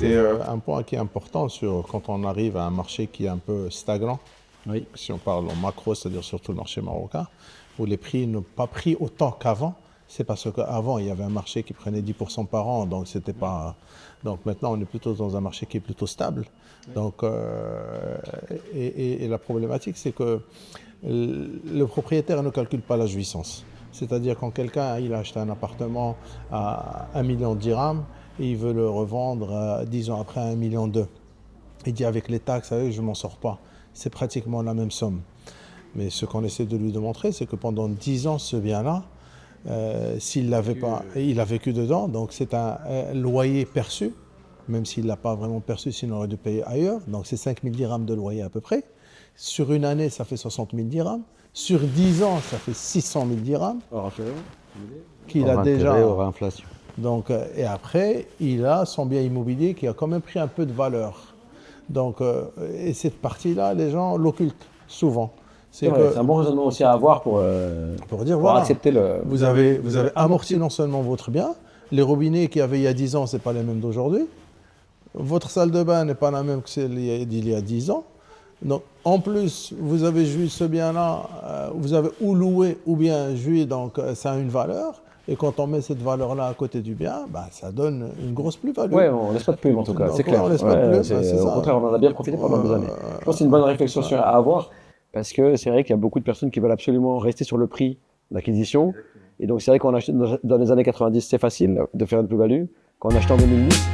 c'est un point qui est important quand on arrive à un marché qui est un peu stagnant. Oui. Si on parle en macro, c'est-à-dire surtout le marché marocain, où les prix n'ont pas pris autant qu'avant. C'est parce qu'avant, il y avait un marché qui prenait 10% par an, donc c'était pas. Donc maintenant, on est plutôt dans un marché qui est plutôt stable. Donc, et la problématique, c'est que le propriétaire ne calcule pas la jouissance. C'est-à-dire quand quelqu'un il a acheté un appartement à 1 million de dirhams et il veut le revendre 10 ans après à 1,2 million. Il dit avec les taxes, je ne m'en sors pas. C'est pratiquement la même somme. Mais ce qu'on essaie de lui démontrer, c'est que pendant 10 ans, ce bien-là, s'il l'avait pas, il a vécu dedans, donc c'est un loyer perçu, même s'il ne l'a pas vraiment perçu, sinon il aurait dû payer ailleurs. Donc c'est 5 000 dirhams de loyer à peu près. Sur une année, ça fait 60 000 dirhams. Sur 10 ans, ça fait 600 000 dirhams. Hors intérêt, Qu'il a déjà. hors inflation. Donc, et après, il a son bien immobilier qui a quand même pris un peu de valeur. Donc, et cette partie-là, les gens l'occultent souvent. C'est un bon raisonnement aussi à avoir pour dire, voilà, accepter le... Vous avez amorti non seulement votre bien, les robinets qu'il y avait il y a 10 ans, ce n'est pas les mêmes d'aujourd'hui. Votre salle de bain n'est pas la même que celle d'il y a 10 ans. Donc, en plus, vous avez joui ce bien-là, vous avez ou loué ou bien joui, donc ça a une valeur. Et quand on met cette valeur-là à côté du bien, bah, ça donne une grosse plus-value. Oui, on ne laisse pas de plume en tout cas, c'est clair. On laisse pas de plume, au contraire, on en a bien profité pendant des années. Je pense que c'est une bonne réflexion à avoir, parce que c'est vrai qu'il y a beaucoup de personnes qui veulent absolument rester sur le prix d'acquisition. Et donc c'est vrai qu'on achète dans les années 90, c'est facile de faire une plus-value. Quand on achète en 2010,